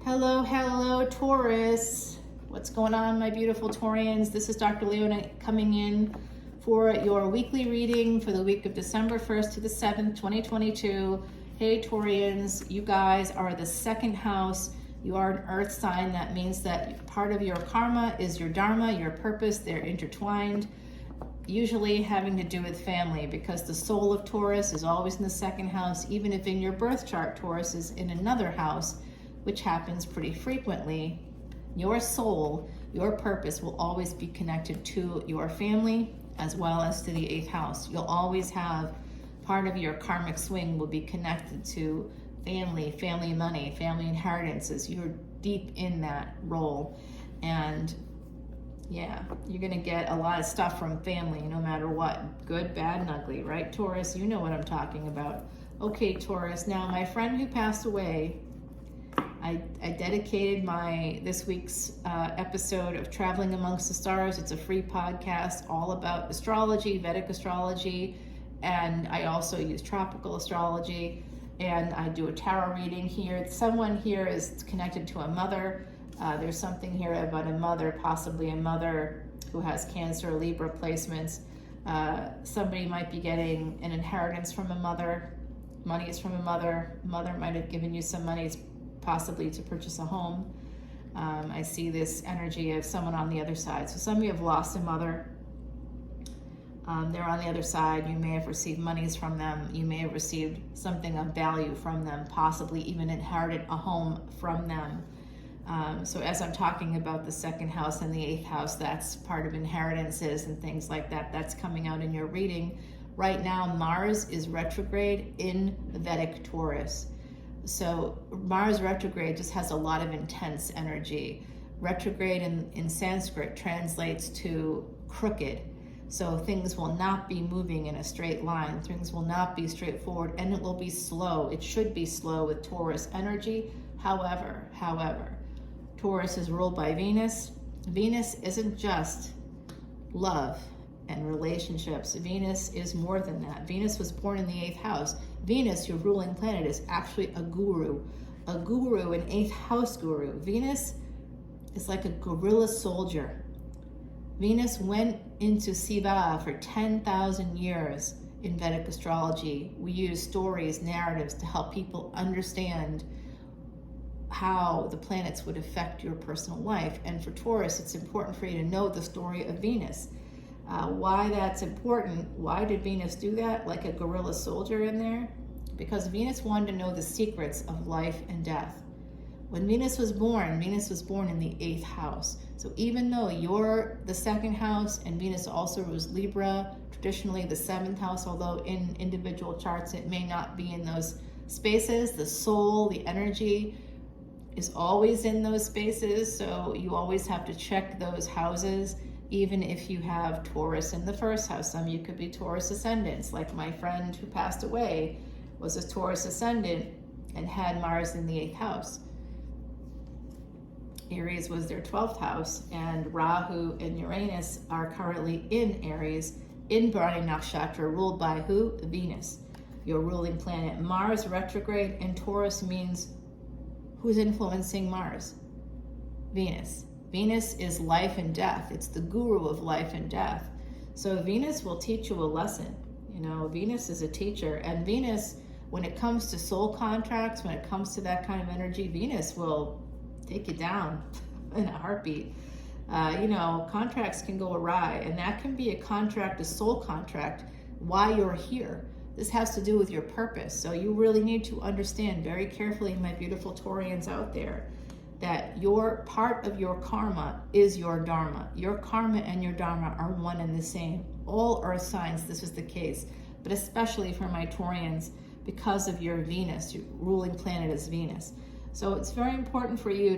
Hello, Taurus. What's going on, my beautiful Taurians? This is Dr. Leona coming in for your weekly reading for the week of December 1st to the 7th, 2022. Hey, Taurians, you guys are the second house. You are an earth sign. That means that part of your karma is your dharma, your purpose. They're intertwined, usually having to do with family, because the soul of Taurus is always in the second house, even if in your birth chart Taurus is in another house, which happens pretty frequently. Your soul, your purpose will always be connected to your family as well as to the 8th house. You'll always have part of your karmic swing will be connected to family money, family inheritances. You're deep in that role. And yeah, you're going to get a lot of stuff from family no matter what, good, bad, and ugly, right, Taurus? You know what I'm talking about. Okay, Taurus. Now, my friend who passed away, I dedicated this week's episode of Traveling Amongst the Stars. It's a free podcast all about astrology, Vedic astrology, and I also use tropical astrology, and I do a tarot reading here. Someone here is connected to a mother. There's something here about a mother, possibly a mother who has Cancer, Libra placements. Somebody might be getting an inheritance from a mother. Money is from a mother. Mother might have given you some money, possibly to purchase a home. I see this energy of someone on the other side. So some of you have lost a mother. They're on the other side. You may have received monies from them. You may have received something of value from them, possibly even inherited a home from them. So as I'm talking about the second house and the 8th house, that's part of inheritances and things like that. That's coming out in your reading. Right now, Mars is retrograde in Vedic Taurus. So Mars retrograde just has a lot of intense energy. Retrograde in Sanskrit translates to crooked. So things will not be moving in a straight line. Things will not be straightforward, and it will be slow. It should be slow with Taurus energy. However, Taurus is ruled by Venus. Venus isn't just love and relationships. Venus is more than that. Venus was born in the 8th house. Venus, your ruling planet, is actually a guru, an 8th house guru. Venus is like a guerrilla soldier. Venus went into Siva for 10,000 years in Vedic astrology. We use stories, narratives to help people understand how the planets would affect your personal life. And for Taurus, it's important for you to know the story of Venus. Why that's important, why did Venus do that, like a guerrilla soldier in there? Because Venus wanted to know the secrets of life and death. When Venus was born in the 8th house. So even though you're the second house and Venus also was Libra, traditionally the 7th house, although in individual charts it may not be in those spaces, the soul, the energy is always in those spaces. So you always have to check those houses. Even if you have Taurus in the 1st house, some of you could be Taurus ascendants, like my friend who passed away was a Taurus ascendant and had Mars in the 8th house. Aries was their 12th house, and Rahu and Uranus are currently in Aries, in Bharani Nakshatra, ruled by who? Venus, your ruling planet. Mars retrograde in Taurus means who's influencing Mars? Venus. Venus is life and death. It's the guru of life and death. So Venus will teach you a lesson. You know, Venus is a teacher. And Venus, when it comes to soul contracts, when it comes to that kind of energy, Venus will take you down in a heartbeat. Contracts can go awry. And that can be a contract, a soul contract, why you're here. This has to do with your purpose. So you really need to understand very carefully, my beautiful Taurians out there, that your part of your karma is your dharma. Your karma and your dharma are one and the same. All earth signs, this is the case, but especially for my Taurians, because of your Venus, your ruling planet is Venus. So it's very important for you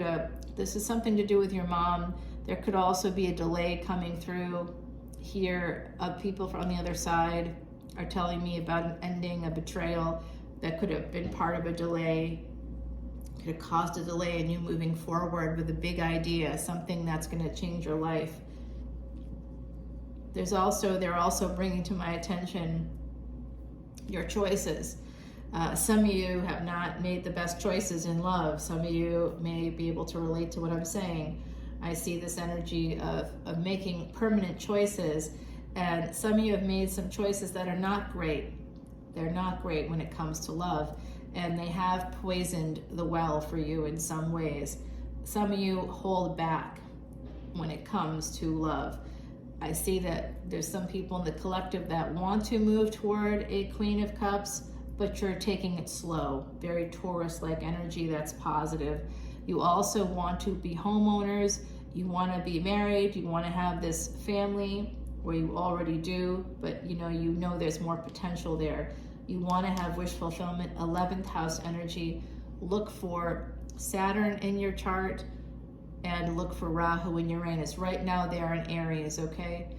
this is something to do with your mom. There could also be a delay coming through here of people from the other side are telling me about an ending, a betrayal that could have been part of a delay. Could have caused a delay in you moving forward with a big idea, something that's going to change your life. They're also bringing to my attention your choices. Some of you have not made the best choices in love. Some of you may be able to relate to what I'm saying. I see this energy of making permanent choices, and some of you have made some choices that are not great. They're not great when it comes to love, and they have poisoned the well for you in some ways. Some of you hold back when it comes to love. I see that there's some people in the collective that want to move toward a Queen of Cups, but you're taking it slow. Very Taurus-like energy, that's positive. You also want to be homeowners. You want to be married. You want to have this family, or you already do, but you know there's more potential there. You want to have wish fulfillment. 11th house energy. Look for Saturn in your chart, and look for Rahu and Uranus. Right now they are in Aries, okay?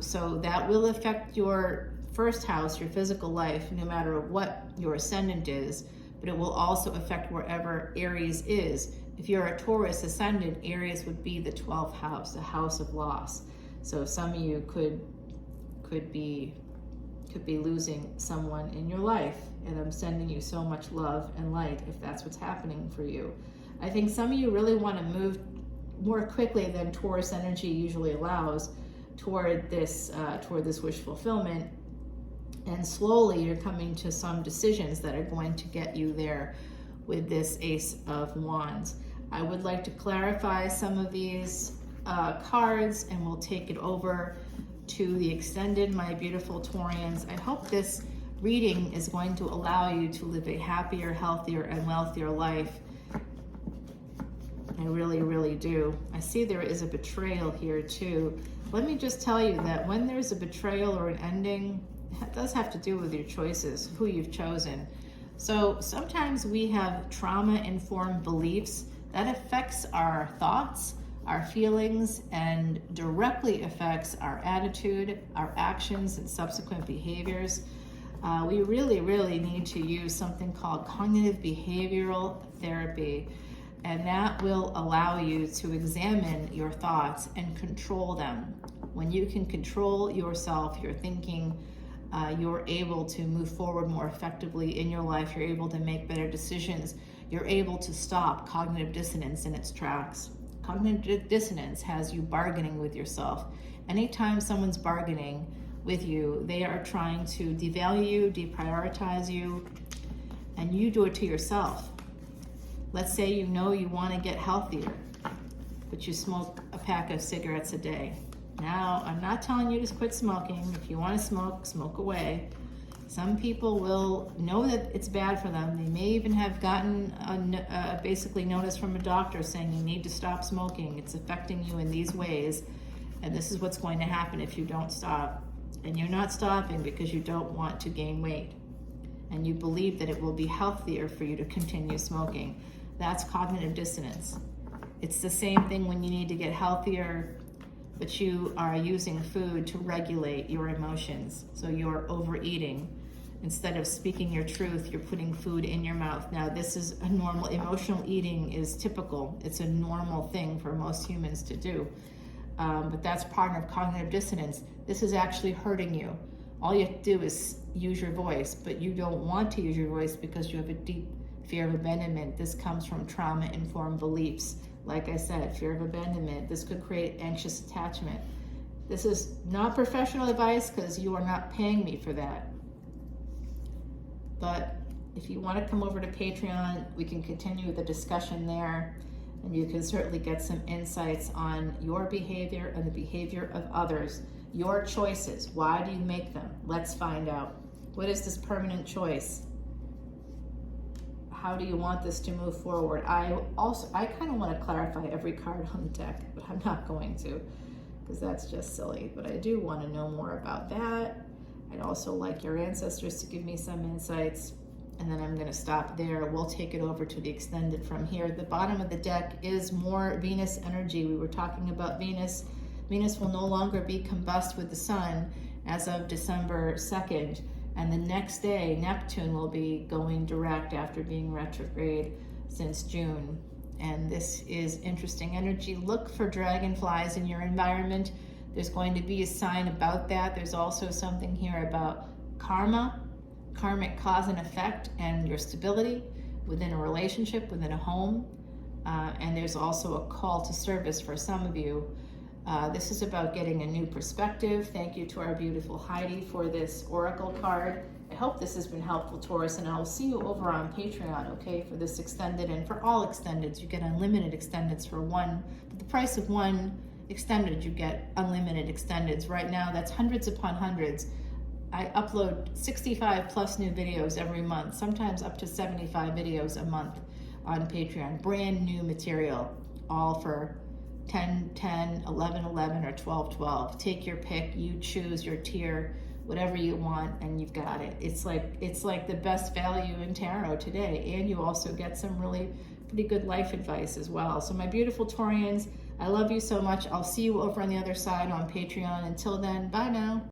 So that will affect your first house, your physical life, no matter what your ascendant is, but it will also affect wherever Aries is. If you're a Taurus ascendant, Aries would be the 12th house, the house of loss. So some of you could be losing someone in your life, and I'm sending you so much love and light if that's what's happening for you. I think some of you really want to move more quickly than Taurus energy usually allows toward this wish fulfillment, and slowly you're coming to some decisions that are going to get you there with this Ace of Wands. I would like to clarify some of these cards, and we'll take it over to the extended, my beautiful Taurians. I hope this reading is going to allow you to live a happier, healthier, and wealthier life. I really, really do. I see there is a betrayal here too. Let me just tell you that when there's a betrayal or an ending, it does have to do with your choices, who you've chosen. So sometimes we have trauma-informed beliefs that affects our thoughts, our feelings, and directly affects our attitude, our actions, and subsequent behaviors. We really, really need to use something called cognitive behavioral therapy, and that will allow you to examine your thoughts and control them. When you can control yourself, your thinking, you're able to move forward more effectively in your life. You're able to make better decisions. You're able to stop cognitive dissonance in its tracks. Cognitive dissonance has you bargaining with yourself. Anytime someone's bargaining with you, they are trying to devalue you, deprioritize you, and you do it to yourself. Let's say you know you want to get healthier, but you smoke a pack of cigarettes a day. Now, I'm not telling you to quit smoking. If you want to smoke, smoke away. Some people will know that it's bad for them. They may even have gotten basically notice from a doctor saying you need to stop smoking. It's affecting you in these ways, and this is what's going to happen if you don't stop. And you're not stopping because you don't want to gain weight, and you believe that it will be healthier for you to continue smoking. That's cognitive dissonance. It's the same thing when you need to get healthier, but you are using food to regulate your emotions. So you're overeating. Instead of speaking your truth, you're putting food in your mouth. Now, this is a normal, emotional eating is typical. It's a normal thing for most humans to do. But that's part of cognitive dissonance. This is actually hurting you. All you have to do is use your voice, but you don't want to use your voice because you have a deep fear of abandonment. This comes from trauma-informed beliefs. Like I said, fear of abandonment. This could create anxious attachment. This is not professional advice because you are not paying me for that. But if you want to come over to Patreon, we can continue the discussion there, and you can certainly get some insights on your behavior and the behavior of others. Your choices, why do you make them? Let's find out. What is this permanent choice? How do you want this to move forward? I kind of want to clarify every card on the deck, but I'm not going to because that's just silly. But I do want to know more about that. I'd also like your ancestors to give me some insights, and then I'm going to stop there. We'll take it over to the extended from here. The bottom of the deck is more Venus energy. We were talking about Venus. Venus will no longer be combust with the sun as of December 2nd. And the next day, Neptune will be going direct after being retrograde since June. And this is interesting energy. Look for dragonflies in your environment. There's going to be a sign about that. There's also something here about karma. karmic cause and effect and your stability within a relationship, within a home. And there's also a call to service for some of you. This is about getting a new perspective. Thank you to our beautiful Heidi for this oracle card. I hope this has been helpful, Taurus, and I will see you over on Patreon, okay, for this extended. And for all extendeds, you get unlimited extendeds for one. At the price of one extended, you get unlimited extendeds. Right now, that's hundreds upon hundreds. I upload 65 plus new videos every month, sometimes up to 75 videos a month on Patreon. Brand new material, all for 10, 10, 11, 11, or 12, 12. Take your pick, you choose your tier, whatever you want, and you've got it. It's like the best value in tarot today, and you also get some really pretty good life advice as well. So my beautiful Taurians, I love you so much. I'll see you over on the other side on Patreon. Until then, bye now.